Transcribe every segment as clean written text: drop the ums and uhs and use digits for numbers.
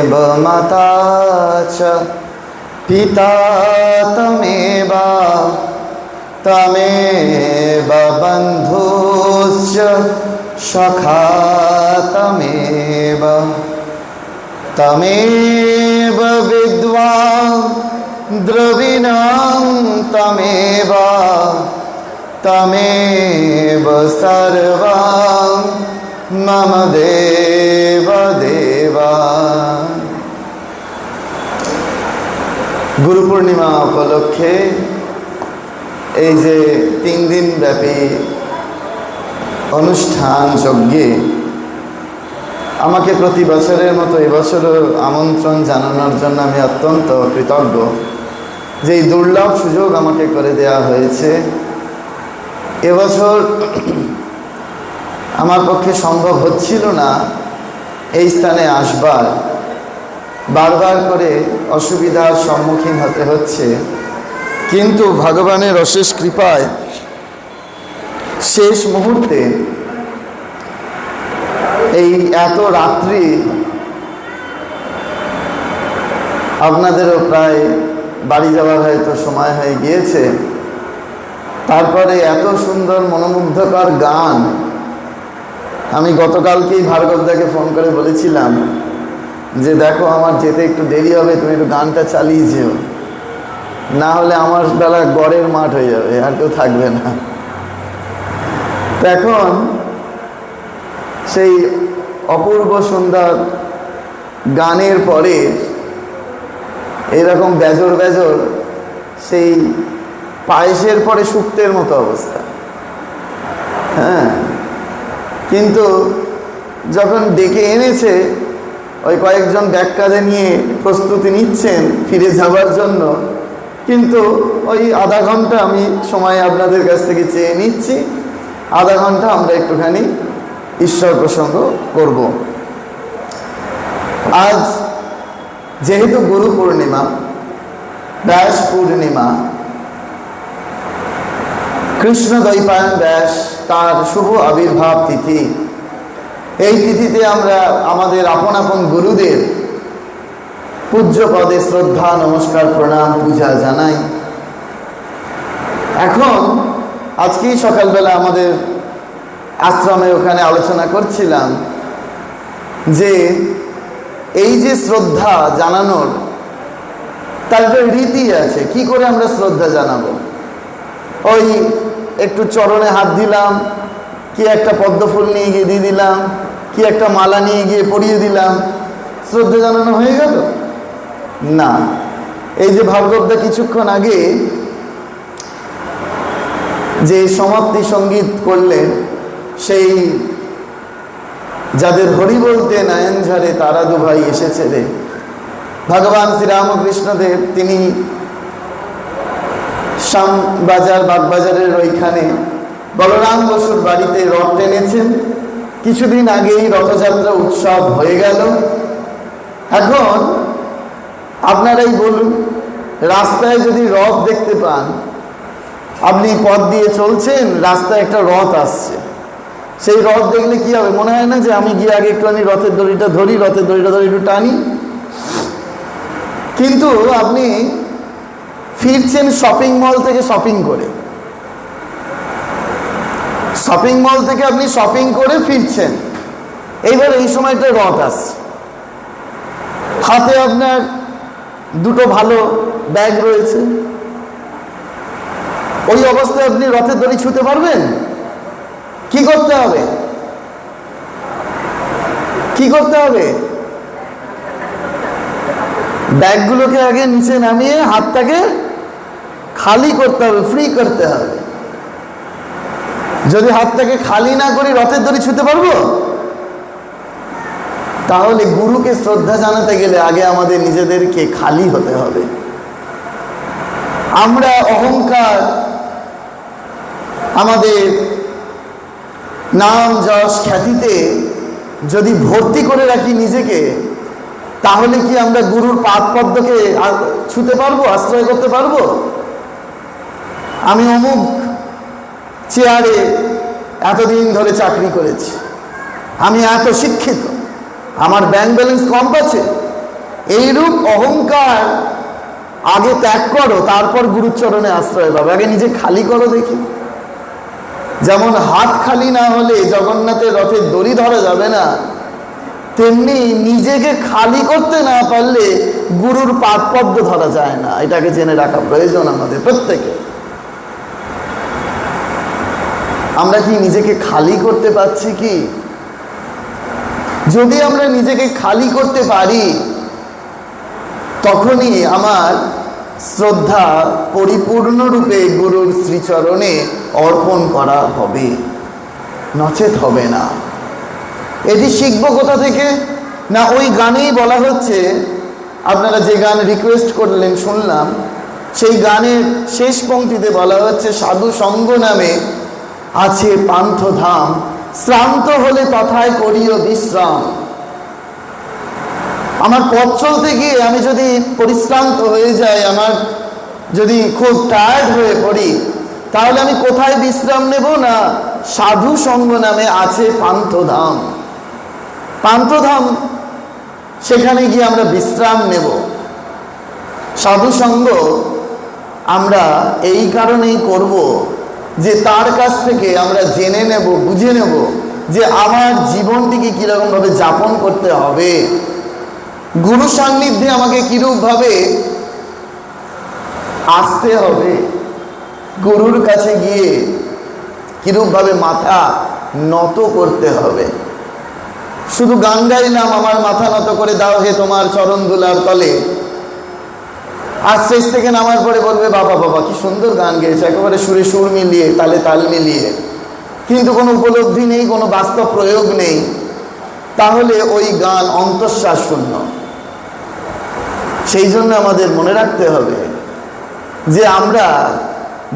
त्वमेव माता च पिता त्वमेव त्वमेव बन्धुश्च सखा त्वमेव त्वमेव विद्वान् द्रविणं त्वमेव त्वमेव सर्वं मम देव देवा। गुरु पूर्णिमा उपलक्षे এই যে 3 দিন ব্যাপী অনুষ্ঠান যজ্ঞে আমাকে প্রতি বছরের মতো এবছরও আমন্ত্রণ জানানোর জন্য আমি অত্যন্ত কৃতজ্ঞ যে এই দুর্লভ সুযোগ আমাকে করে দেওয়া হয়েছে। এবছর আমার পক্ষে সম্ভব হচ্ছিল না এই স্থানে আসবার, বারবার করে অসুবিধার সম্মুখীন হতে হচ্ছে, কিন্তু ভগবানের অশেষ কৃপায় শেষ মুহূর্তে এই এত রাত্রি আপনাদেরও প্রায় বাড়ি যাওয়ার হয়তো সময় হয়ে গিয়েছে, তারপরে এত সুন্দর মনোমুগ্ধকর গান। আমি গতকালকেই ভার্গবদাকে ফোন করে বলেছিলাম যে দেখো আমার যেতে একটু দেরি হবে, তুমি একটু গানটা চালিয়ে যেও, না হলে আমার বেলা গড়ের মাঠ হয়ে যাবে, আর কেউ থাকবে না। তো এখন সেই অপূর্ব সুন্দর গানের পরে এরকম বেজর বেজর সেই পায়েসের পরে শুক্তের মতো অবস্থা। হ্যাঁ, কিন্তু যখন ডেকে এনেছে ওই কয়েকজন ব্যাগ কাঁধে নিয়ে প্রস্তুতি নিচ্ছেন ফিরে যাবার জন্য, কিন্তু ওই আধা ঘন্টা আমি সময় আপনাদের কাছ থেকে চেয়ে নিচ্ছি, আধা ঘন্টা আমরা একটুখানি ঈশ্বর প্রসঙ্গ করব। আজ যেহেতু গুরু পূর্ণিমা, ব্যাস পূর্ণিমা, কৃষ্ণ দ্বৈপায়ন ব্যাস তার শুভ আবির্ভাব তিথি, এই তিথিতে আমরা আমাদের আপন আপন গুরুদের পূজ্য পদে শ্রদ্ধা নমস্কার প্রণাম পূজা জানাই। এখন আজকেই সকালবেলা আমাদের আশ্রমে ওখানে আলোচনা করছিলাম যে এই যে শ্রদ্ধা জানানোর তার একটা রীতি আছে। কি করে আমরা শ্রদ্ধা জানাবো? ওই একটু চরণে হাত দিলাম, কি একটা পদ্মফুল নিয়ে গিয়ে দিয়ে দিলাম, কি একটা মালা নিয়ে গিয়ে পরিয়ে দিলাম, শ্রদ্ধা জানানো হয়ে গেল? না। এই যে ভার্গবদা কিছুক্ষণ আগে যে সমাপ্তি সঙ্গীত করলেন, সেই যাদের হরি বলতে নয়ন ঝরে তারা দুভাই এসেছে রে, ভগবান শ্রীরামকৃষ্ণদেব তিনি শ্যামবাজার বাগবাজারের ওইখানে বলরাম বসুর বাড়িতে রথ টেনেছেন। কিছুদিন আগেই রথযাত্রা উৎসব হয়ে গেল। এখন আপনারাই বলুন, রাস্তায় যদি রথ দেখতে পান, আপনি পথ দিয়ে চলছেন, রাস্তায় একটা রথ আসছে, সেই রথ দেখলে কি হবে? মনে হয় না যে আমি গিয়ে আগে একটুখানি রথের দড়িটা ধরি, রথের দড়িটা ধরে একটু টানি? কিন্তু আপনি ফিরছেন শপিং মল থেকে শপিং করে, শপিং মল থেকে আপনি শপিং করে ফিরছেন, এইবার এই সময়টা রথ আসছে, হাতে আপনার দুটো ভালো ব্যাগ রয়েছে, ওই অবস্থায় আপনি রথের দড়ি ছুঁতে পারবেন? কি করতে হবে? কি করতে হবে? ব্যাগগুলোকে আগে নিচে নামিয়ে হাতটাকে খালি করতে হবে, ফ্রি করতে হবে। যদি হাতটাকে খালি না করি রথের দড়ি ছুঁতে পারবো? তাহলে গুরুকে শ্রদ্ধা জানাতে গেলে আগে আমাদের নিজেদেরকে খালি হতে হবে। আমরা অহংকার, আমাদের নাম যশ খ্যাতিতে যদি ভর্তি করে রাখি নিজেকে, তাহলে কি আমরা গুরুর পাদ পদ্মকে ছুঁতে পারবো, আশ্রয় করতে পারবো? আমি অমুক চেয়ারে এতদিন ধরে চাকরি করেছি, আমি এত শিক্ষিত, আমার ব্যাংক ব্যালেন্স কম আছে, এইরূপ অহংকার আগে ত্যাগ করো, তারপর গুরুচরণে আশ্রয় পাবে। আগে নিজে খালি করো দেখি। যেমন হাত খালি না হলে জগন্নাথের রথের দড়ি ধরা যাবে না, তেমনি নিজেকে খালি করতে না পারলে গুরুর পাদপদ্ম ধরা যায় না। এটাকে জেনে রাখা প্রয়োজন আমাদের প্রত্যেকে। আমরা কি নিজেকে খালি করতে পারছি কি? যদি আমরা নিজেকে খালি করতে পারি, তখনই আমার শ্রদ্ধা পরিপূর্ণরূপে গুরুর শ্রীচরণে অর্পণ করা হবে, নচেত হবে না। এটি শিখবো কোথা থেকে? না ওই গানেই বলা হচ্ছে, আপনারা যে গান রিকোয়েস্ট করলেন শুনলাম, সেই গানের শেষ পংক্তিতে বলা হচ্ছে, সাধু সঙ্গ নামে আছে পান্থধাম, শ্রান্ত হলে তথায় করিও বিশ্রাম। আমার পথ চলতে গিয়ে আমি যদি পরিশ্রান্ত হয়ে যাই, আমার যদি খুব টায়ার্ড হয়ে পড়ি, তাহলে আমি কোথায় বিশ্রাম নেব? না সাধু সঙ্গ নামে আছে পান্থধাম। পান্থধাম, সেখানে গিয়ে আমরা বিশ্রাম নেব। সাধু সঙ্গ আমরা এই কারণেই করব যে তার কাছ থেকে আমরা জেনে নেব, বুঝে নেব যে আমার জীবনটিকে কিরকম ভাবে যাপন করতে হবে, গুরু সান্নিধ্যে আমাকে কিরূপ ভাবে আসতে হবে, গুরুর কাছে গিয়ে কিরূপ ভাবে মাথা নত করতে হবে। শুধু গান গাইলাম, আমার মাথা নত করে দাও হে তোমার চরণ ধুলার তলে, আর শেষ থেকে নামার পরে বলবে বাবা বাবা কি সুন্দর গান গেয়েছে, একেবারে সুরে সুর মিলিয়ে, তালে তাল মিলিয়ে, কিন্তু কোনো উপলব্ধি নেই, কোনো বাস্তব প্রয়োগ নেই, তাহলে ওই গান অন্তঃশ্বাস শূন্য। সেই জন্য আমাদের মনে রাখতে হবে যে আমরা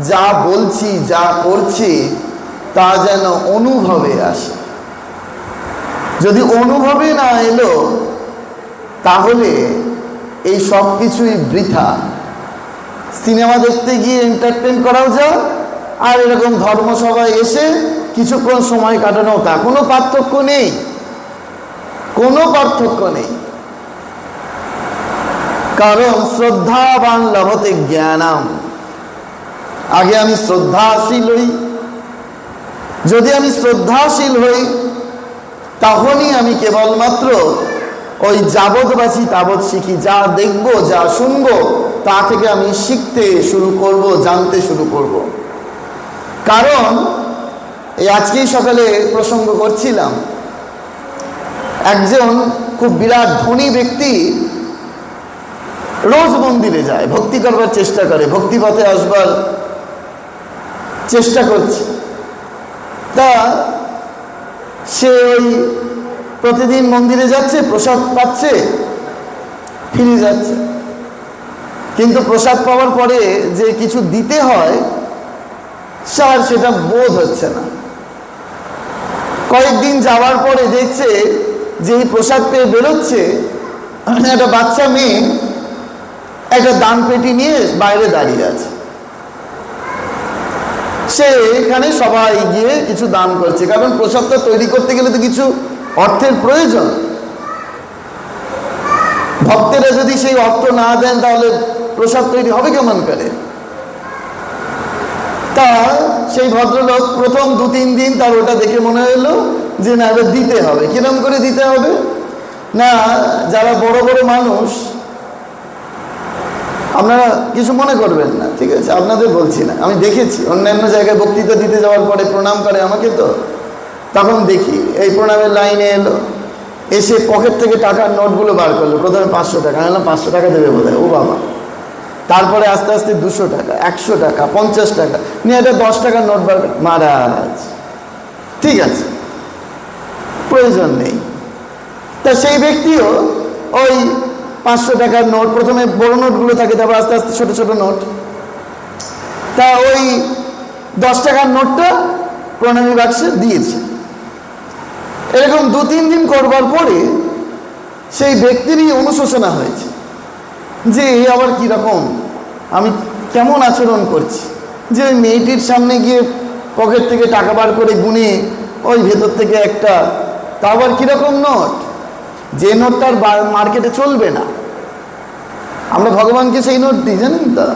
যা বলছি, যা করছি, তা যেন অনুভবে আসে। যদি অনুভবে না এলো, তাহলে এই সব কিছুই বৃথা। সিনেমা দেখতে গিয়ে এন্টারটেন করাও যায়, আর এরকম ধর্মসভায় এসে কিছুক্ষণ সময় কাটানো, তা কোনো পার্থক্য নেই, কোনো পার্থক্য নেই। কারণ শ্রদ্ধাবান লভতে জ্ঞানাম। আগে আমি শ্রদ্ধাশীল হই। যদি আমি শ্রদ্ধাশীল হই, তখনই আমি কেবলমাত্র ওই যাবৎ বাঁচি তাবৎ শিখি, যা দেখবো, যা শুনবো, তা থেকে আমি শিখতে শুরু করব, জানতে শুরু করব। কারণ এই আজকেই সকালে প্রসঙ্গ করছিলাম, একজন খুব বিরাট ধনী ব্যক্তি রোজ মন্দিরে যায়, ভক্তি করবার চেষ্টা করে, ভক্তিপথে আসবার চেষ্টা করছে। তা সে ওই প্রতিদিন মন্দিরে যাচ্ছে, প্রসাদ পাচ্ছে, ফিরে যাচ্ছে, কিন্তু প্রসাদ পাওয়ার পরে যে কিছু দিতে হয় আর সেটা বোধ হচ্ছে না। কয়েকদিন যাওয়ার পরে দেখছে যে এই প্রসাদ পেয়ে বেরোচ্ছে, একটা বাচ্চা মেয়ে একটা দান পেটি নিয়ে বাইরে দাঁড়িয়ে আছে। সে এখানে সবাই গিয়ে কিছু দান করছে, কারণ প্রসাদটা তৈরি করতে গেলে তো কিছু অর্থের প্রয়োজন। ভক্তেরা যদি সেই অর্থ না দেন, তাহলে প্রসাদ তৈরি হবে কেমন করে? তা সেই ভদ্রলোক প্রথম 2-3 দিন তার ওটা দেখে মনে হলো যে না, এবার দিতে হবে। কিরম করে দিতে হবে? না, যারা বড় বড় মানুষ, আপনারা কিছু মনে করবেন না, ঠিক আছে, আপনাদের বলছি না, আমি দেখেছি অন্যান্য জায়গায় বক্তৃতা দিতে যাওয়ার পরে প্রণাম করে আমাকে, তো তখন দেখি এই প্রণামের লাইনে এলো, এসে পকেট থেকে টাকার নোটগুলো বার করলো। প্রথমে 500 টাকা, আমি বললাম 500 টাকা দেবে বোধ হয়, ও বাবা। তারপরে আস্তে আস্তে 200 টাকা, 100 টাকা, 50 টাকা নিয়ে এটা 10 টাকার নোট বার। মহারাজ ঠিক আছে, প্রয়োজন নেই। তা সেই ব্যক্তিও ওই 500 টাকার নোট, প্রথমে বড় নোটগুলো থাকে, তারপর আস্তে আস্তে ছোট ছোট নোট। তা ওই 10 টাকার নোটটা প্রণামী বাক্সে দিয়েছে। এরকম 2-3 দিন করবার পরে সেই ব্যক্তিরই অনুশোচনা হয়েছে যে এই আবার কীরকম, আমি কেমন আচরণ করছি, যে ওই মেয়েটির সামনে গিয়ে পকেট থেকে টাকা বার করে গুনে ওই ভেতর থেকে একটা, তা আবার কীরকম নোট, যে নোটটার মার্কেটে চলবে না, আমরা ভগবানকে সেই নোট দিই, জানেন তো?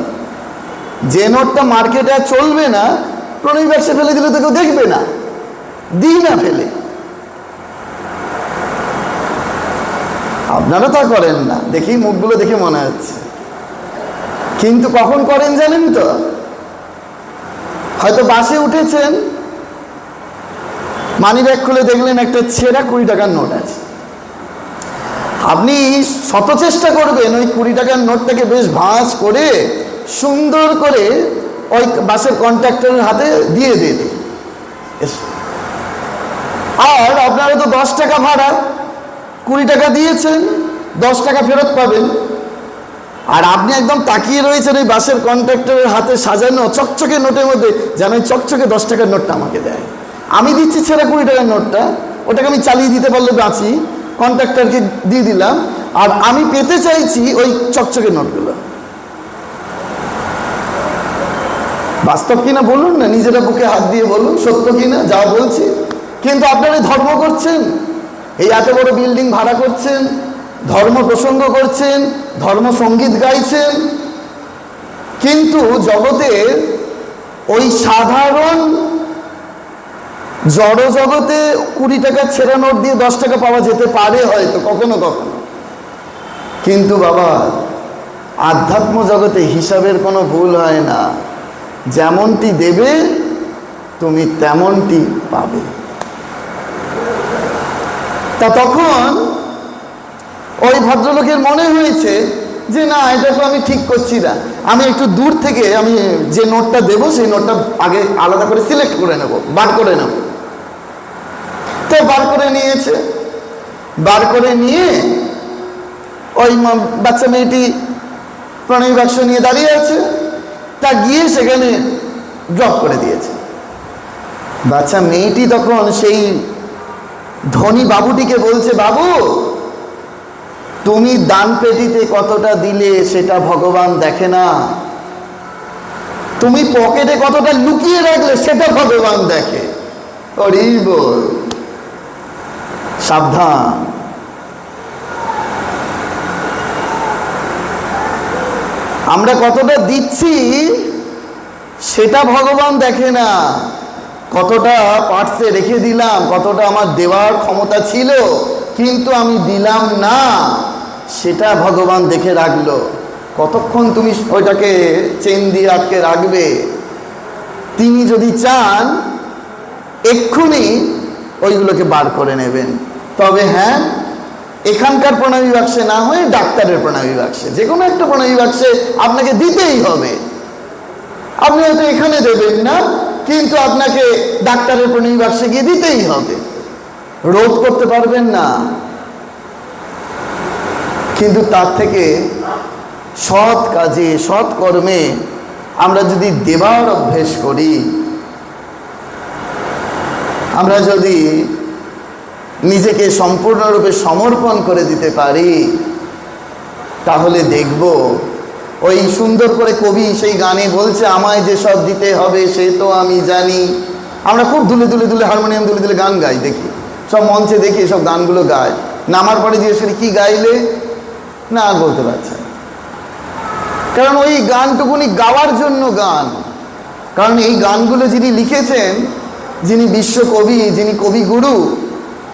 যে নোটটা মার্কেটে আর চলবে না, প্রণয় বাক্সে ফেলে দিলে তো কেউ দেখবে না, দিই না ফেলে। আপনারা তা করেন না, দেখি মুখগুলো দেখে মনে হচ্ছে। কিন্তু কখন করেন জানেন তো? হয়তো বাসে উঠেছেন, মানি ব্যাগ খুলে দেখলেন একটা ছেঁড়া 20 টাকার নোট আছে। আপনি শত চেষ্টা করবেন ওই 20 টাকার নোটটাকে বেশ ভাঁজ করে সুন্দর করে ওই বাসের কন্ট্রাক্টরের হাতে দিয়ে দিতে। আর আপনারা তো 10 টাকা ভাড়া, 20 টাকা দিয়েছেন, 10 টাকা ফেরত পাবেন। আর আপনি একদম তাকিয়ে রয়েছেন ওই বাসের কন্ট্রাক্টরের হাতে সাজানো চকচকে নোটের মধ্যে, যেন ওই চকচকে 10 টাকার নোটটা আমাকে দেয়। আমি দিচ্ছি ছেঁড়া 20 টাকার নোটটা, ওটাকে আমি চালিয়ে দিতে পারলে বাঁচি, কন্ট্রাক্টরকে দিয়ে দিলাম, আর আমি পেতে চাইছি ওই চকচকে নোটগুলো। বাস্তব কিনা বলুন না, নিজেরা বুকে হাত দিয়ে বলুন সত্য কিনা যা বলছি। কিন্তু আপনারা ধর্ম করছেন, এই এত বড় বিল্ডিং ভাড়া করছেন, ধর্ম প্রসঙ্গ করছেন, ধর্ম সঙ্গীত গাইছেন, কিন্তু জগতের ওই সাধারণ জড় জগতে 20 টাকা ছেঁড়া নোট দিয়ে 10 টাকা পাওয়া যেতে পারে হয়তো কখনো কখনো, কিন্তু বাবা আধ্যাত্ম জগতে হিসাবের কোনো ভুল হয় না। যেমনটি দেবে তুমি তেমনটি পাবে। তা তখন ওই ভদ্রলোকের মনে হয়েছে যে না, এটা তো আমি ঠিক করছি না, আমি একটু দূর থেকে আমি যে নোটটা দেবো সেই নোটটা আগে আলাদা করে সিলেক্ট করে নেব, বার করে নেব। তো বার করে নিয়েছে, বার করে নিয়ে ওই বাচ্চা মেয়েটি প্রণয় বাক্স নিয়ে দাঁড়িয়ে আছে, তা গিয়ে সেখানে ড্রপ করে দিয়েছে। বাচ্চা মেয়েটি তখন সেই ধনী বাবুটিকে বলছে, বাবু তুমি দান পেটিতে কতটা দিলে সেটা ভগবান দেখে না, তুমি পকেটে কতটা লুকিয়ে রাখলে সেটা ভগবান দেখে। হরি বল, সাবধান। আমরা কতটা দিচ্ছি সেটা ভগবান দেখে না, কতটা পার্সে রেখে দিলাম, কতটা আমার দেওয়ার ক্ষমতা ছিল কিন্তু আমি দিলাম না, সেটা ভগবান দেখে রাখলো। কতক্ষণ তুমি ওইটাকে চেন দিয়ে আটকে রাখবে? তিনি যদি চান এক্ষুনি ওইগুলোকে বার করে নেবেন। তবে হ্যাঁ, এখানকার প্রণামী বাক্সে না হয়ে ডাক্তারের প্রণামী বাক্সে, যে কোনো একটা প্রণামী বাক্সে আপনাকে দিতেই হবে। আপনি হয়তো এখানে দেবেন না, কিন্তু আপনাকে ডাক্তারের প্রণামী বাক্সে গিয়ে দিতেই হবে, রোধ করতে পারবেন না। কিন্তু তার থেকে সৎ কাজে সৎ কর্মে আমরা যদি দেবার অভ্যেস করি, আমরা যদি নিজেকে সম্পূর্ণরূপে সমর্পণ করে দিতে পারি, তাহলে দেখব ওই সুন্দর করে কবি সেই গানে বলছে, আমায় যে সব দিতে হবে সে তো আমি জানি। আমরা খুব দুলে দুলে দুলে হারমোনিয়াম দুলে দুলে গান গাই, দেখি সব মঞ্চে দেখি সব গানগুলো গায়, নামার পরে জিজ্ঞেস করি কি গাইলে, না আর বলতে পারছে না। কারণ ওই গানটুকুনি গাওয়ার জন্য গান। কারণ এই গানগুলো যিনি লিখেছেন, যিনি বিশ্বকবি, যিনি কবিগুরু,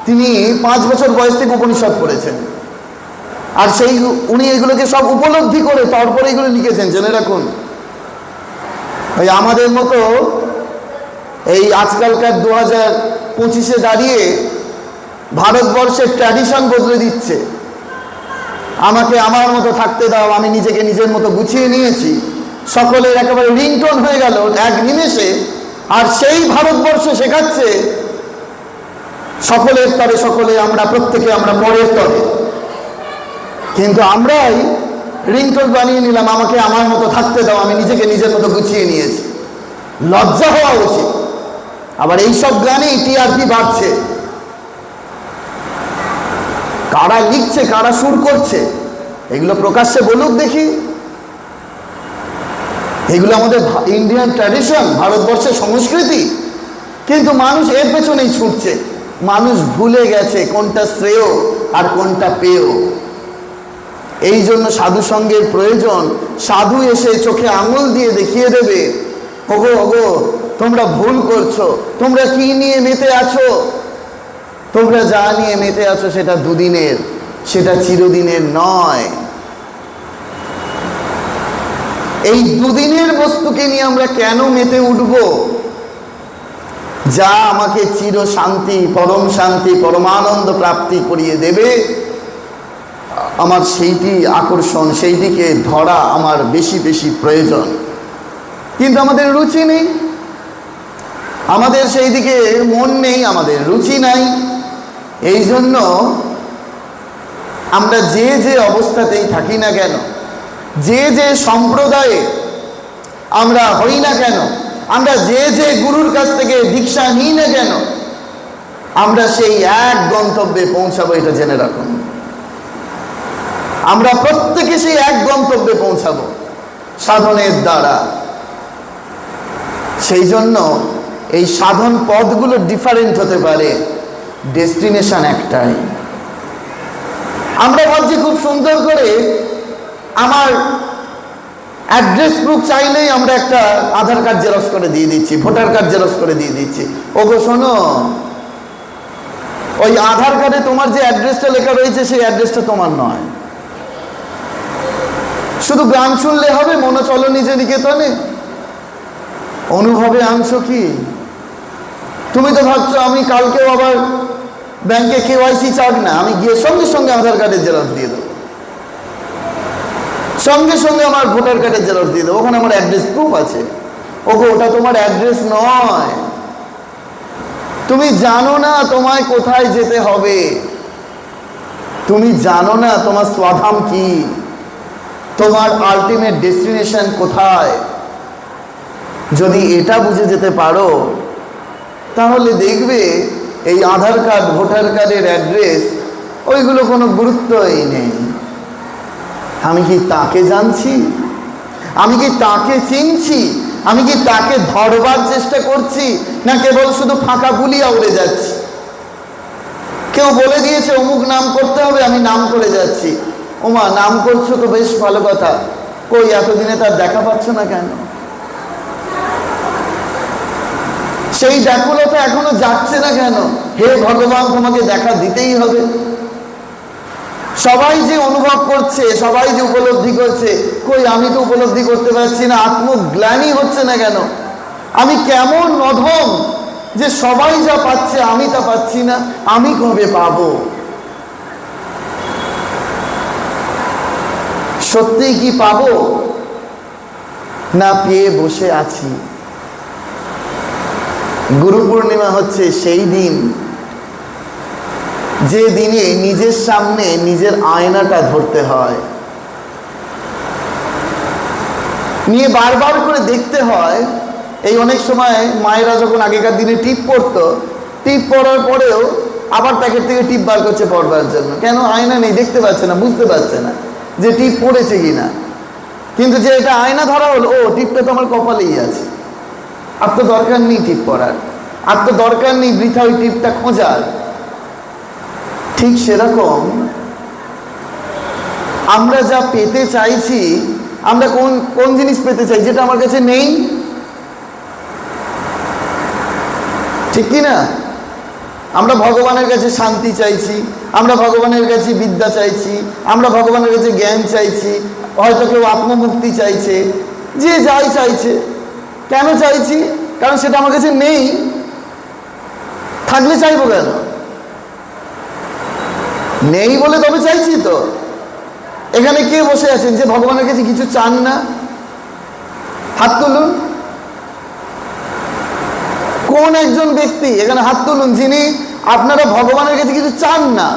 তিনি 5 বছর বয়স থেকে উপনিষদ পড়েছেন, আর সেই উনি এগুলোকে সব উপলব্ধি করে তারপরে এগুলো লিখেছেন। জেনে রাখুন, ওই আমাদের মতো এই আজকালকার 2025-এ দাঁড়িয়ে ভারতবর্ষের ট্র্যাডিশন বদলে দিচ্ছে, আমাকে আমার মতো থাকতে দাও, আমি নিজেকে নিজের মতো গুছিয়ে নিয়েছি, সকলের একেবারে রিংটোন হয়ে গেল এক নিমেষে। আর সেই ভারতবর্ষ শেখাচ্ছে সকলের তরে সকলে, আমরা প্রত্যেকে আমরা পরের তরে, কিন্তু আমরাই রিংটোন বানিয়ে নিলাম, আমাকে আমার মতো থাকতে দাও, আমি নিজেকে নিজের মতো গুছিয়ে নিয়েছি। লজ্জা হওয়া উচিত। আবার এইসব গানেই টিআরপি বাড়ছে। কারা লিখছে, কারা সুর করছে, এগুলো প্রকাশ্যে বলুক দেখি। এগুলো আমাদের ইন্ডিয়ান ট্র্যাডিশন, ভারতবর্ষের সংস্কৃতি, কিন্তু মানুষ এর পেছনেই ছুটছে। মানুষ ভুলে গেছে কোনটা শ্রেয় আর কোনটা পেয়। এই জন্য সাধু সঙ্গের প্রয়োজন। সাধু এসে চোখে আঙুল দিয়ে দেখিয়ে দেবে, ওগো ওগো তোমরা ভুল করছো, তোমরা কি নিয়ে মেতে আছো, তোমরা যা নিয়ে মেতে আছো সেটা দুদিনের, সেটা চিরদিনের নয়। এই দুদিনের বস্তুকে নিয়ে আমরা কেন মেতে উঠব? যা আমাকে চির শান্তি, পরম শান্তি, পরমানন্দ প্রাপ্তি করিয়ে দেবে, আমার সেইটি আকর্ষণ, সেইটিকে ধরা আমার বেশি বেশি প্রয়োজন। কিন্তু আমাদের রুচি নেই, আমাদের সেই দিকে মন নেই, আমাদের রুচি নাই। এই জন্য আমরা যে যে অবস্থাতেই থাকি না কেন, যে যে সম্প্রদায়ে আমরা হই না কেন, আমরা যে যে গুরুর কাছ থেকে দীক্ষা নিই না কেন, আমরা সেই এক গন্তব্যে পৌঁছাবো, এটা জেনে রাখুন। আমরা প্রত্যেকে সেই এক গন্তব্যে পৌঁছাবো সাধনের দ্বারা। সেই জন্য এই সাধন পথগুলো ডিফারেন্ট হতে পারে, ডেস্টিনেশন একটাই। আমরা ভাবছি খুব সুন্দর করে আমার অ্যাড্রেস প্রুফ চাইলেই আমরা একটা আধার কার্ড জেরক্স করে দিয়ে দিচ্ছি, ভোটার কার্ড জেরক্স করে দিয়ে দিচ্ছি। ওগো শোনো, ওই আধার কার্ডে তোমার যে অ্যাড্রেসটা লেখা রয়েছে সেই অ্যাড্রেসটা তোমার নয়। শুধু গান শুনলে হবে? মনে চলো নিজে নিকেতনে, অনুভবে আনছো কি? তুমি তো ভাবছো আমি কালকেও আবার ব্যাংকে কেওয়াইসি চাক না, আমি গিয়ে সঙ্গে সঙ্গে আধার কার্ডের জেরক্স দিয়ে দেবো, সঙ্গে সঙ্গে আমার ভোটার কার্ডের জেরক্স দিয়ে দেবো, ওখানে আমার অ্যাড্রেস প্রুফ আছে। ওগো ওটা তোমার অ্যাড্রেস নয়। তুমি জানো না তোমায় কোথায় যেতে হবে, তুমি জানো না তোমার স্বধাম কি, তোমার আলটিমেট ডেস্টিনেশন কোথায়। যদি এটা বুঝে যেতে পারো তাহলে দেখবে এই আধার কার্ড, ভোটার কার্ডের অ্যাড্রেস ওইগুলো কোনো গুরুত্বই নেই। আমি কি তাকে জানছি? আমি কি তাকে চিনছি? আমি কি তাকে ধরবার চেষ্টা করছি, না কেবল শুধু ফাঁকা গুলিয়া উড়ে যাচ্ছি? কেউ বলে দিয়েছে অমুক নাম করতে হবে, আমি নাম করে যাচ্ছি। ওমা, নাম করছো তো বেশ ভালো কথা, কই এতদিনে তার দেখা পাচ্ছ না কেন? সেই ব্যাকুলতা এখনো যাচ্ছে না কেন? হে ভগবান, তোমাকে দেখা দিতেই হবে। সবাই যে অনুভব করছে, সবাই যে উপলব্ধি করছে, কই আমি তো উপলব্ধি করতে পারছি না। আত্মগ্লানি হচ্ছে না কেন? আমি কেমন অধম যে সবাই যা পাচ্ছে আমি তা পাচ্ছি না, আমি কবে পাবো? সত্যিই কি পাবো, না পেয়ে বসে আছি? গুরু পূর্ণিমা হচ্ছে সেই দিন যে দিনে নিজের সামনে নিজের আয়নাটা ধরতে হয়, নিয়ে বারবার করে দেখতে হয়। এই অনেক সময় মায়েরা যখন আগেকার দিনে টিপ পড়তো, টিপ পড়ার পরেও আবার প্যাকেট থেকে টিপ বার করছে পড়বার জন্য। কেন? আয়না নেই, দেখতে পাচ্ছে না, বুঝতে পারছে না যে টিপ পড়েছে কিনা। কিন্তু যে এটা আয়না ধরা হলো, ও টিপটা তো আমার কপালেই আছে, আর তো দরকার নেই টিপ পড়ার, আর তো দরকার নেই বৃথা ওই টিপটা খোঁজার। ঠিক সেরকম আমরা যা পেতে চাইছি, আমরা কোন কোন জিনিস পেতে চাই যেটা আমার কাছে নেই, ঠিক কি না? আমরা ভগবানের কাছে শান্তি চাইছি, আমরা ভগবানের কাছে বিদ্যা চাইছি, আমরা ভগবানের কাছে জ্ঞান চাইছি, হয়তো কেউ আত্মমুক্তি চাইছে, যে যাই চাইছে। কেন চাইছি? কারণ সেটা আমার কাছে নেই, থাকলে চাইবো কেন? নেই বলে তবে চাইছি তো। এখানে কে বসে আছেন যে ভগবানের কাছে কিছু চান না? হাত তুলুন। কোন একজন ব্যক্তি এখানে হাত তুলুন যিনি আপনারা ভগবানের কাছে কিছু চান না?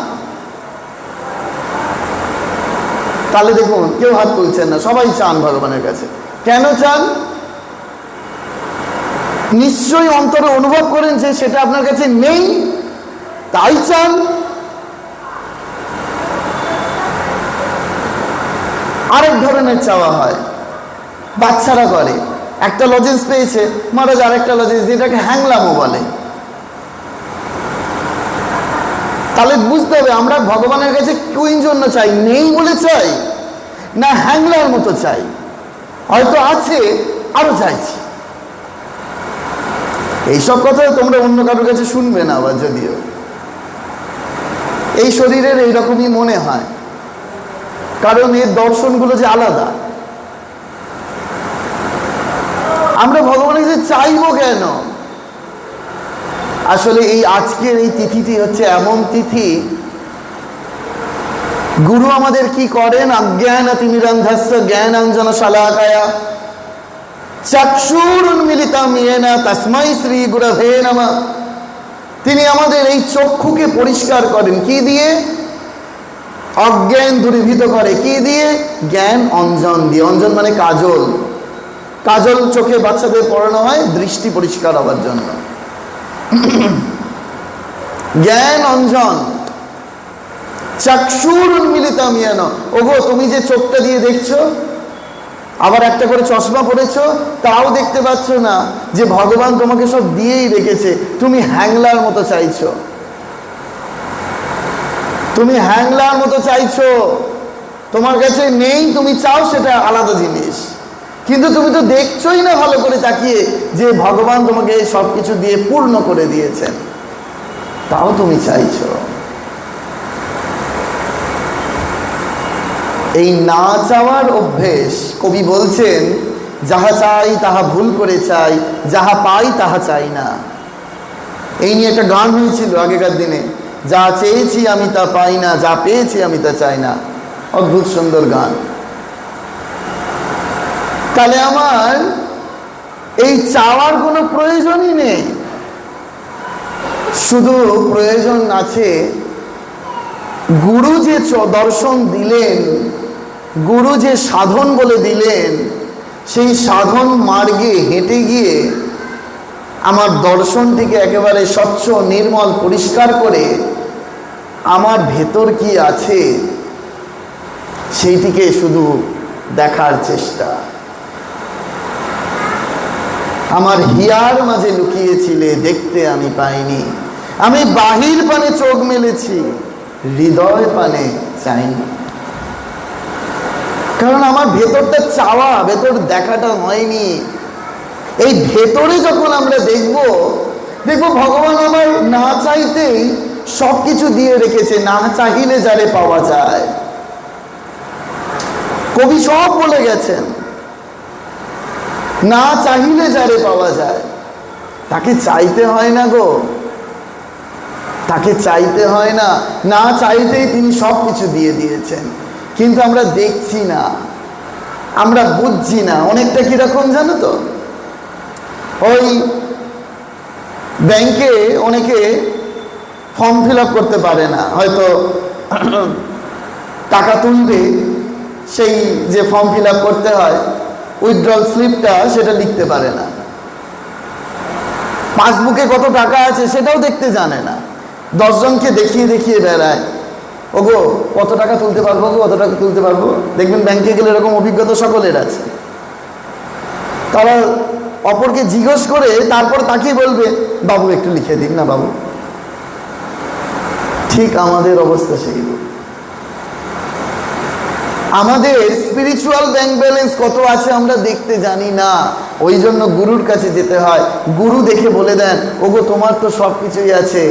তাহলে দেখুন কেউ হাত তুলছেন না, সবাই চান ভগবানের কাছে। কেন চান? নিশ্চয়ই অন্তরে অনুভব করেন যে সেটা আপনার কাছে নেই, তাই চান। আরেক ধরনের চাওয়া হয়, বাচ্চারা করে। একটা লজেন্স পেয়েছে, মহারাজ আরেকটা লজেন্স, যেটাকে হ্যাংলামও বলে। তাহলে বুঝতে হবে আমরা ভগবানের কাছে কোন জন্য চাই? নেই বলে চাই? না হ্যাংলার মতো চাই, হয়তো আছে আরো চাইছি। এইসব কথা তোমরা অন্য কারোর কাছে শুনবে না, আবার যদিও এই শরীরের এইরকমই মনে হয়, কারণ এর দর্শনগুলো যে আলাদা। আমরা ভগবানের কাছে চাইবো কেন? আসলে এই আজকের এই তিথিটি হচ্ছে এমন তিথি, গুরু আমাদের কি করেন? অজ্ঞানতিমিরন্ধস্য জ্ঞানাঞ্জন শালাকায়া চক্ষুরুন্মিলিতম येन তস্मै শ্রী গুরবে নমঃ। তিনি আমাদের এই চক্ষুকে পরিষ্কার করেন কি দিয়ে? অজ্ঞান দূরীভূত করে কি দিয়ে? জ্ঞান অঞ্জন দিয়ে। অঞ্জন মানে কাজল। কাজল চোখে বাচ্চাদের পড়ানো হয় দৃষ্টি পরিষ্কার হওয়ার জন্য। জ্ঞান অঞ্জন চক্ষুরুন্মিলিতম येन। ওগো, তুমি যে চোখটা দিয়ে দেখছো, আবার একটা করে চশমা পড়েছো, তাও দেখতে পাচ্ছ না যে ভগবান তোমাকে সব দিয়েই রেখেছে। তুমি হ্যাংলার মতো চাইছো, তুমি হ্যাংলার মতো চাইছো। তোমার কাছে নেই, তুমি চাও, সেটা আলাদা জিনিস, কিন্তু তুমি তো দেখছোই না ভালো করে তাকিয়ে যে ভগবান তোমাকে সব কিছু দিয়ে পূর্ণ করে দিয়েছেন, তাও তুমি চাইছো। এই না চাওয়ার অভ্যেস, কবি বলছেন, যাহা চাই তাহা ভুল করে চাই, যাহা পাই তাহা চাই না। এই নিয়ে একটা গান হয়েছিল আগেকার দিনে, যা চেয়েছি আমি তা পাই না, যা পেয়েছি আমি তা চাই না। অদ্ভুত সুন্দর গান। তাহলে আমার এই চাওয়ার কোনো প্রয়োজনই নেই, শুধু প্রয়োজন আছে গুরু যে দর্শন দিলেন, গুরু যে সাধন বলে দিলেন, সেই সাধন মার্গে হেঁটে গিয়ে আমার দর্শনটিকে একেবারে স্বচ্ছ নির্মল পরিষ্কার করে আমার ভেতর কি আছে সেইটিকে শুধু দেখার চেষ্টা। আমার হিয়ার মাঝে লুকিয়েছিলে, দেখতে আমি পাইনি। আমি বাহির পানে চোখ মেলেছি, হৃদয় পানে চাইনি। কারণ আমার ভেতরটা চাওয়া, ভেতর দেখাটা হয়নি। এই ভেতরে যখন আমরা দেখবো ভগবান আমার না চাইতেই সবকিছু দিয়ে রেখেছে। না চাহিলে যারে পাওয়া যায়, কবি সব বলে গেছেন। না চাহিলে যারে পাওয়া যায়, তাকে চাইতে হয় না গো, তাকে চাইতে হয় না। না চাইতেই তিনি সব কিছু দিয়ে দিয়েছেন, কিন্তু আমরা দেখছি না, আমরা বুঝছি না। অনেকটা কিরকম জানো তো, ওই ব্যাংকে অনেকে ফর্ম ফিল আপ করতে পারে না, হয়তো টাকা তুলবে, সেই যে ফর্ম ফিল আপ করতে হয় উইথড্রল স্লিপটা, সেটা লিখতে পারে না। পাসবুকে কত টাকা আছে সেটাও দেখতে জানে না, 10 জনকে দেখিয়ে দেখিয়ে বেড়ায়, ওগো কত টাকা তুলতে পারবো, কত টাকা তুলতে পারবো। দেখবেন ব্যাংকে গেলে এরকম অভিজ্ঞতা সকলের আছে। তারা অপরকে জিজ্ঞেস করে তারপর তাকে বলবে, বাবু একটু লিখে দিন না বাবু। ঠিক আমাদের অবস্থা সেই। আমাদের স্পিরিচুয়াল ব্যাংক ব্যালেন্স কত আছে আমরা দেখতে জানি না। ওই জন্য গুরুর কাছে যেতে হয়। গুরু দেখে বলে দেন, ওগো তোমার তো সব কিছুই আছে,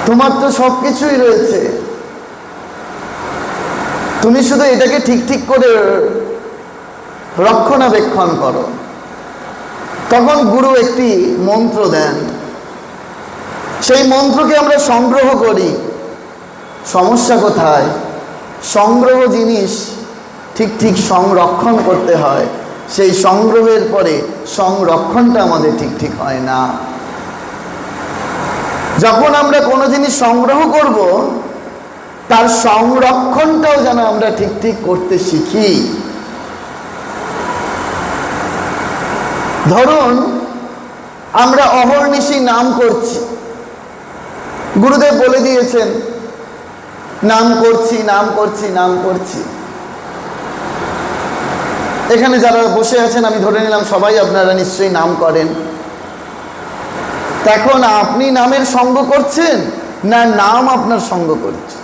তোমার তো সব কিছুই রয়েছে, তুমি শুধু এটাকে ঠিক ঠিক করে রক্ষণাবেক্ষণ করো। তখন গুরু একটি মন্ত্র দেন, সেই মন্ত্রকে আমরা সংগ্রহ করি। সমস্যা কোথায়? সংগ্রহ জিনিস ঠিক ঠিক সংরক্ষণ করতে হয়, সেই সংগ্রহের পরে সংরক্ষণটা আমাদের ঠিক ঠিক হয় না। যখন আমরা কোনো জিনিস সংগ্রহ করব, তার সংরক্ষণটাও যেন আমরা ঠিক ঠিক করতে শিখি। ধরুন আমরা অহর্নিশি নাম করছি, গুরুদেব বলে দিয়েছেন নাম করছি নাম করছি নাম করছি। এখানে যারা বসে আছেন আমি ধরে নিলাম সবাই আপনারা নিশ্চয়ই নাম করেন। এখন আপনি নামের সঙ্গ করছেন না নাম আপনার সঙ্গ করছে?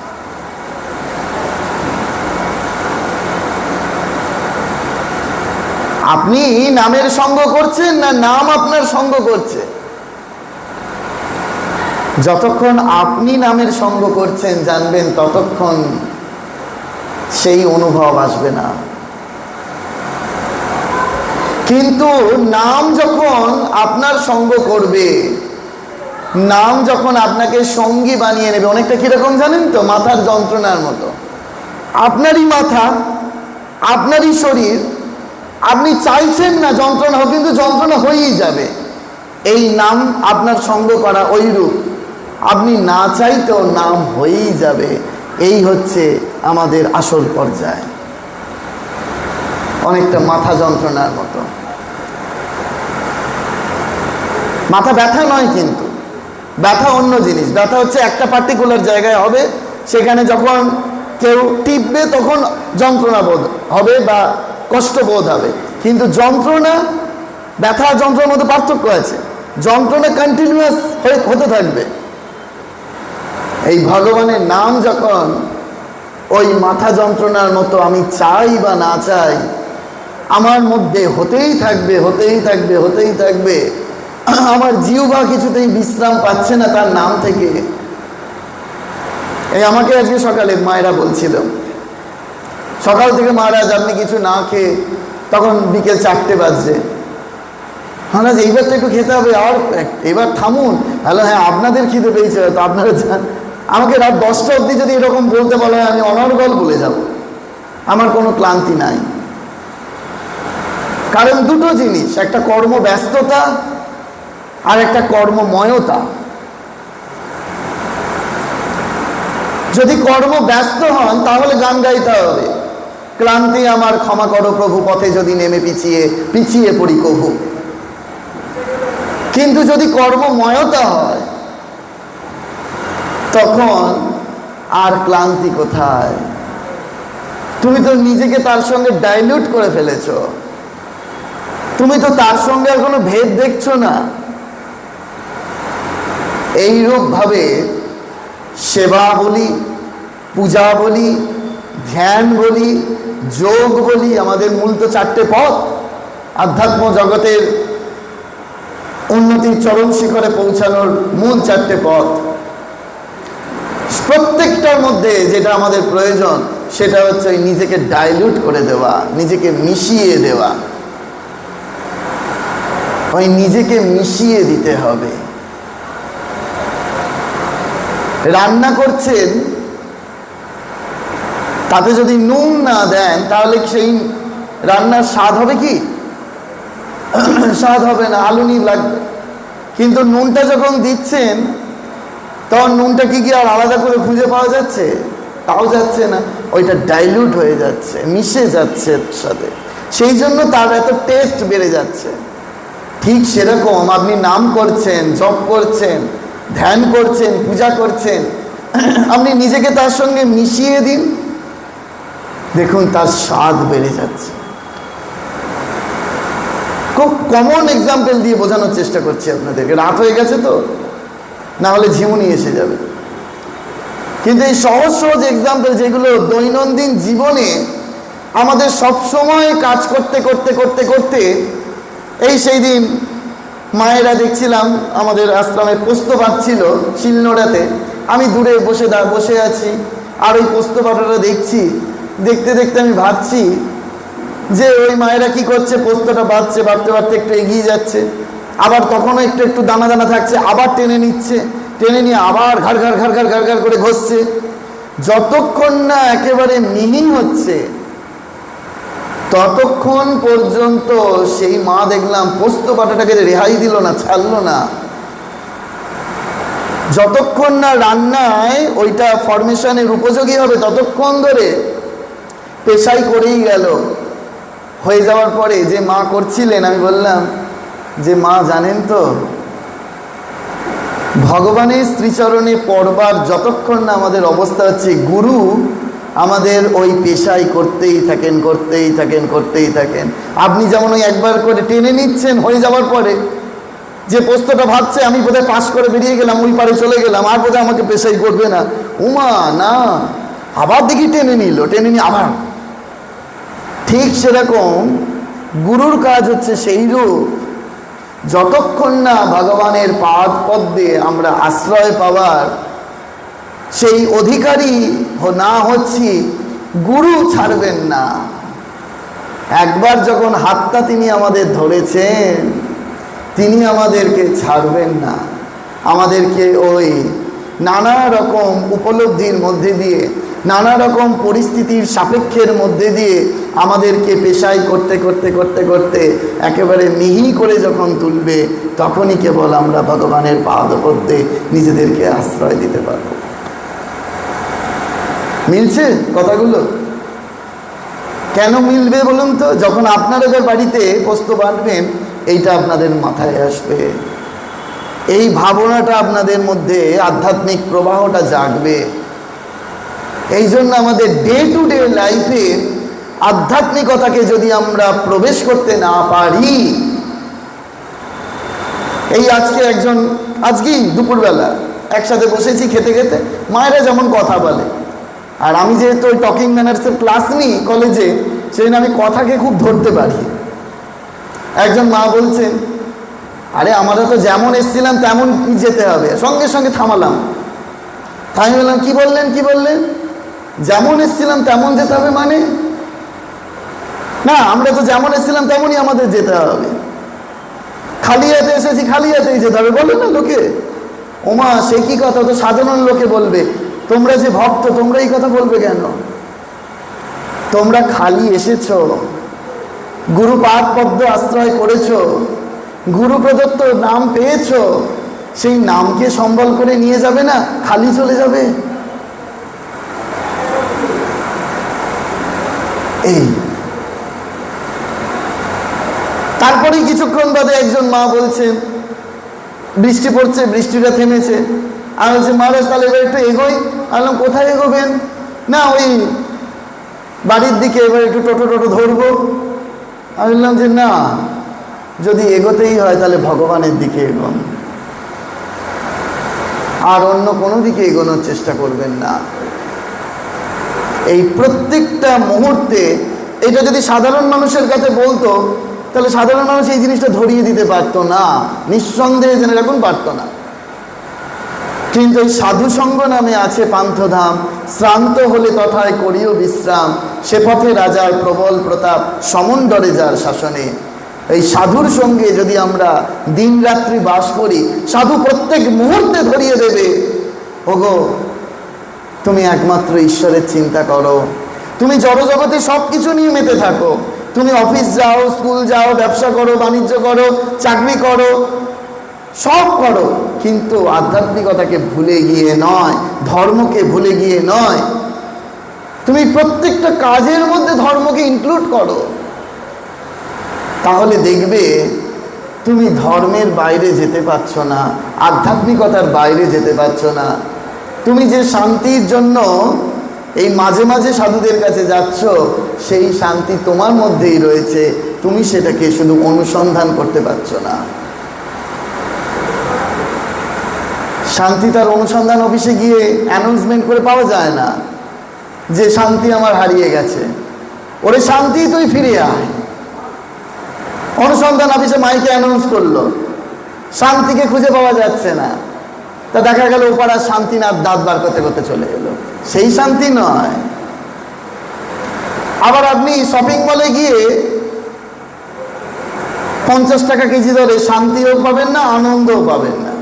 আপনি নামের সঙ্গ করছেন না নাম আপনার সঙ্গ করছে? যতক্ষণ আপনি নামের সঙ্গ করছেন জানবেন ততক্ষণ সেই অনুভব আসবে না। কিন্তু নাম যখন আপনার সঙ্গ করবে, নাম যখন আপনাকে সঙ্গী বানিয়ে নেবে, অনেকটা কিরকম জানেন তো? মাথার যন্ত্রণার মতো। আপনারই মাথা, আপনারই শরীর, আপনি চাইছেন না যন্ত্রণা হোক, কিন্তু যন্ত্রণা হয়েই যাবে। এই নাম আপনার সঙ্গ করা ওই রূপ, আপনি না চাইতেও নাম হয়েই যাবে। এই হচ্ছে আমাদের আসল পর্যায়, অনেকটা মাথা যন্ত্রণার মতো। মাথা ব্যথা নয়, কিন্তু ব্যথা অন্য জিনিস। ব্যথা হচ্ছে একটা পার্টিকুলার জায়গায় হবে, সেখানে যখন কেউ টিপবে তখন যন্ত্রণা বোধ হবে বা কষ্ট বোধ হবে। কিন্তু যন্ত্রণা, ব্যথা যন্ত্রণার মধ্যে পার্থক্য আছে। যন্ত্রণা কন্টিনিউয়াস হতে থাকবে। এই ভগবানের নাম যখন ওই মাথা যন্ত্রণার মতো, আমি চাই বা না চাই আমার মধ্যে হতেই থাকবে, হতেই থাকবে, হতেই থাকবে। আমার জিহ্বা কিছুতেই বিশ্রাম পাচ্ছে না তার নাম থেকে। এই আমাকে আজকে সকালে মায়েরা বলছিল, সকাল থেকে মহারাজ আপনি কিছু না খেয়ে, তখন বিকেল 4টে বাজছে, মহারাজ এইবার তো একটু খেতে হবে, আর এবার থামুন। হ্যালো, হ্যাঁ আপনাদের খিদে পেয়েছে তো আপনারা যান। আমাকে রাত 10টা অবধি যদি এরকম বলতে বলা হয়, আমি অনর্গল বলে যাব, আমার কোনো ক্লান্তি নাই। কারণ দুটো জিনিস, একটা কর্মব্যস্ততা আর একটা কর্মময়তা। যদি কর্মব্যস্ত হন তাহলে গান গাইতে হবে, ক্লান্তি আমার ক্ষমা করো প্রভু, পথে যদি নেমে পিছিয়ে পিছিয়ে পড়ি কভু। কিন্তু যদি কর্মময়তা হয় তখন আর ক্লান্তি কোথায়? তুমি তো নিজেকে তার সঙ্গে ডাইলিউট করে ফেলেছ, তুমি তো তার সঙ্গে আর কোনো ভেদ দেখছো না। এইরূপ ভাবে সেবা বলি, পূজা বলি, ধ্যান বলি, যোগ বলি, আমাদের মূল তো 4টে পথ, আধ্যাত্ম জগতের উন্নতির চরম শিখরে পৌঁছানোর মূল 4টে পথ। প্রত্যেকটার মধ্যে যেটা আমাদের প্রয়োজন সেটা হচ্ছে নিজেকে ডাইলিউট করে দেওয়া, নিজেকে মিশিয়ে দেওয়া। ওই নিজেকে মিশিয়ে দিতে হবে। রান্না করছেন, তাতে যদি নুন না দেন তাহলে সেই রান্নার স্বাদ হবে কি? স্বাদ হবে না, আলু নি লাগবে। কিন্তু নুনটা যখন দিচ্ছেন তখন নুনটা কি আর আলাদা করে খুঁজে পাওয়া যাচ্ছে? তাও যাচ্ছে না, ওইটা ডাইলিউট হয়ে যাচ্ছে, মিশে যাচ্ছে সাথে, সেই জন্য তার এত টেস্ট বেড়ে যাচ্ছে। ঠিক সেরকম আপনি নাম করছেন, জপ করছেন, ধ্যান করছেন, পূজা করছেন, আপনি নিজেকে তার সঙ্গে মিশিয়ে দিন, দেখুন তার স্বাদ বেড়ে যাচ্ছে। খুব কমন এক্সাম্পল দিয়ে বোঝানোর চেষ্টা করছি আপনাদেরকে। রাত হয়ে গেছে তো, না হলে ঝিমুনি এসে যাবে। কিন্তু এই সহজ সহজ এক্সাম্পল যেগুলো দৈনন্দিন জীবনে আমাদের সব সময় কাজ করতে করতে করতে করতে, এই সেই দিন মায়েরা দেখছিলাম আমাদের আশ্রমে পোস্ত বাটছিল শিলনোড়াতে, আমি দূরে বসে আছি আর ওই পোস্ত বাটাটা দেখছি। দেখতে দেখতে আমি ভাবছি যে ওই মায়েরা কি করছে, পোস্তটা বাটছে, বাটতে বাটতে একটু এগিয়ে যাচ্ছে, আবার তখনও একটু একটু দানা দানা থাকছে, আবার টেনে নিচ্ছে, টেনে নিয়ে আবার ঘাড় ঘাড় ঘাড় ঘাড় ঘাড় ঘাড় করে ঘষছে। যতক্ষণ না একেবারে মিহি হচ্ছে ততক্ষণ পর্যন্ত সেই মা দেখলাম পোস্ত বাটাটাকে রেহাই দিল না, ছাড়লো না। যতক্ষণ না রান্নায় ওইটা ফরমেশনের উপযোগী হবে ততক্ষণ ধরে পেশাই করেই গেল। হয়ে যাওয়ার পরে যে মা করছিলেন, আমি বললাম যে মা জানেন তো, ভগবানের শ্রীচরণে পড়বার যতক্ষণ না আমাদের অবস্থা হচ্ছে, গুরু আমাদের ওই পেশাই করতেই থাকেন, করতেই থাকেন, করতেই থাকেন। আপনি যেমন ওই একবার করে টেনে নিচ্ছেন, হয়ে যাওয়ার পরে যে পোস্তটা ভাবছে আমি বোধহয় পাশ করে বেরিয়ে গেলাম, ওই পারে চলে গেলাম, আর বোধহয় আমাকে পেশাই করবে না, উমা না, আবার দেখি টেনে নিল, টেনে নিয়ে আবার। ঠিক সেরকম গুরুর কাজ হচ্ছে সেই রূপ, যতক্ষণ না ভগবানের পাদ পদ্মে আমরা আশ্রয় পাওয়ার সেই অধিকারী না হচ্ছি, গুরু ছাড়বেন না। একবার যখন হাতটা তিনি আমাদের ধরেছেন, তিনি আমাদেরকে ছাড়বেন না। আমাদেরকে ওই নানা রকম উপলব্ধির মধ্যে দিয়ে, নানা রকম পরিস্থিতির সাপেক্ষের মধ্যে দিয়ে আমাদেরকে পেশাই করতে করতে করতে করতে একেবারে মিহি করে যখন তুলবে, তখনই কেবল আমরা ভগবানের পাদপদ্মে নিজেদেরকে আশ্রয় দিতে পারব। মিলছে কথাগুলো? কেন মিলবে বলুন তো? যখন আপনারা বাড়িতে পোস্ত বাঁধবেন, এইটা আপনাদের মাথায় আসবে, এই ভাবনাটা আপনাদের মধ্যে, আধ্যাত্মিক প্রবাহটা জাগবে। এই জন্য আমাদের ডে টু ডে লাইফে আধ্যাত্মিকতাকে যদি আমরা প্রবেশ করতে না পারি, এই আজকেই দুপুরবেলা একসাথে বসেছি খেতে খেতে, মায়েরা যেমন কথা বলে, আর আমি যেহেতু ওই টকিং ম্যানার্সের ক্লাস নিই কলেজে, সেই জন্য আমি কথাকে খুব ধরতে পারি। একজন মা বলছেন, আরে আমরা তো যেমন এসেছিলাম তেমন যেতে হবে। সঙ্গে সঙ্গে থামালাম, তাই বললাম কি বললেন? যেমন এসেছিলাম তেমন যেতে হবে মানে? না, আমরা তো যেমন এসেছিলাম তেমনই আমাদের যেতে হবে। খালি হাতে এসেছি, খালি হাতেই যেতে হবে বলে না লোকে? ওমা, সে কি কথা, তো সাধারণ লোকে বলবে। তোমরা যে ভক্ত, তোমরা এই কথা বলবে কেন? তোমরা খালি এসেছ, গুরু পাদ পদ্ম আশ্রয় করেছ, গুরু প্রদত্ত নাম পেয়েছ, সেই নামকে সম্বল করে নিয়ে যাবে না, খালি চলে যাবে? এই তারপরে কিছুক্ষণ বাদে একজন মা বলছেন, বৃষ্টি পড়ছে, বৃষ্টিটা থেমেছে। আমি বলছি, মহারাজ তাহলে এবার একটু এগোই। আমি বললাম, কোথায় এগোবেন? না, ওই বাড়ির দিকে, এবার একটু টোটো ধরবো। আমি বললাম যে না, যদি এগোতেই হয় তাহলে ভগবানের দিকে এগোন, আর অন্য কোনো দিকে এগোনোর চেষ্টা করবেন না। এই প্রত্যেকটা মুহূর্তে এটা যদি সাধারণ মানুষের কাছে বলতো, তাহলে সাধারণ মানুষ এই জিনিসটা ধরিয়ে দিতে পারতো না, নিঃসন্দেহে জেনে রাখুন পারতো না। কিন্তু এই সাধুসঙ্গ নামে আছে পান্থধাম, শ্রান্ত হলে তথায় করিও বিশ্রাম, সে পথে রাজার প্রবল প্রতাপ, সমন্ডরে যার শাসনে। এই সাধুর সঙ্গে যদি আমরা দিন রাত্রি বাস করি, সাধু প্রত্যেক মুহূর্তে ধরিয়ে দেবে, ওগো তুমি একমাত্র ঈশ্বরের চিন্তা করো, তুমি জড়জগতে সব কিছু নিয়ে মেতে থাকো, তুমি অফিস যাও, স্কুল যাও, ব্যবসা করো, বাণিজ্য করো, চাকরি করো, সব করো, কিন্তু আধ্যাত্মিকতাকে ভুলে গিয়ে নয়, ধর্মকে ভুলে গিয়ে নয়। তুমি প্রত্যেকটা কাজের মধ্যে ধর্মকে ইনক্লুড করো, তাহলে দেখবে তুমি ধর্মের বাইরে যেতে পারছো না, আধ্যাত্মিকতার বাইরে যেতে পারছো না। তুমি যে শান্তির জন্য এই মাঝে মাঝে সাধুদের কাছে যাচ্ছ, সেই শান্তি তোমার মধ্যেই রয়েছে, তুমি সেটাকে শুধু অনুসন্ধান করতে পারছো না। শান্তি তার অনুসন্ধান অফিসে গিয়ে অ্যানাউন্সমেন্ট করে পাওয়া যায় না যে শান্তি আমার হারিয়ে গেছে। ওরে শান্তি, তুই ফিরে আয়। অনুসন্ধান অফিসে মাইকে অ্যানাউন্স করলো, শান্তিকে খুঁজে পাওয়া যাচ্ছে না। তা দেখা গেল ওপাড়ার শান্তিনাথ দাঁত বার করতে করতে চলে এলো, সেই শান্তি নয়। আবার আপনি শপিং মলে গিয়ে 50 টাকা কেজি ধরে শান্তিও পাবেন না, আনন্দও পাবেন না।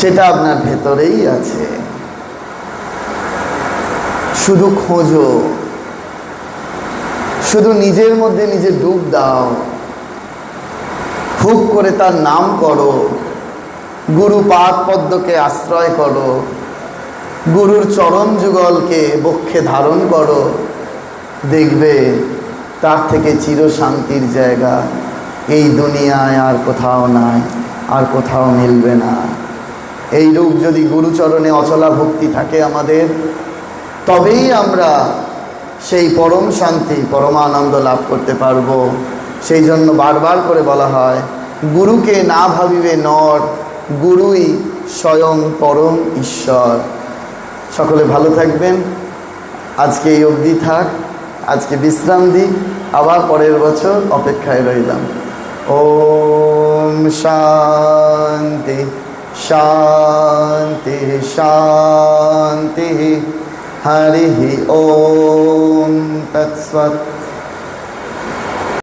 সেটা আপনার ভেতরেই আছে, শুধু খোঁজো, শুধু নিজের মধ্যে নিজে ডুব দাও, খুব করে তার নাম করো, গুরু পাদ পদ্মকে আশ্রয় করো, গুরুর চরণ যুগলকে বক্ষে ধারণ করো, দেখবে তার থেকে চির শান্তির জায়গা এই দুনিয়ায় আর কোথাও নাই, আর কোথাও মিলবে না। এই রূপ যদি গুরুচরণে অচলা ভক্তি থাকে আমাদের, তবেই আমরা সেই পরম শান্তি, পরমানন্দ লাভ করতে পারব। সেই জন্য বারবার করে বলা হয়, গুরুকে না ভাবিবে নর, গুরুই স্বয়ং পরম ঈশ্বর। সকলে ভালো থাকবেন, আজকে এই অবধি থাক। আজকে বিশ্রাম দিই, আবার পরের বছর অপেক্ষায় রইলাম। ওম শান্তি শান্তি শান্তি। হরি ওম তৎসৎ।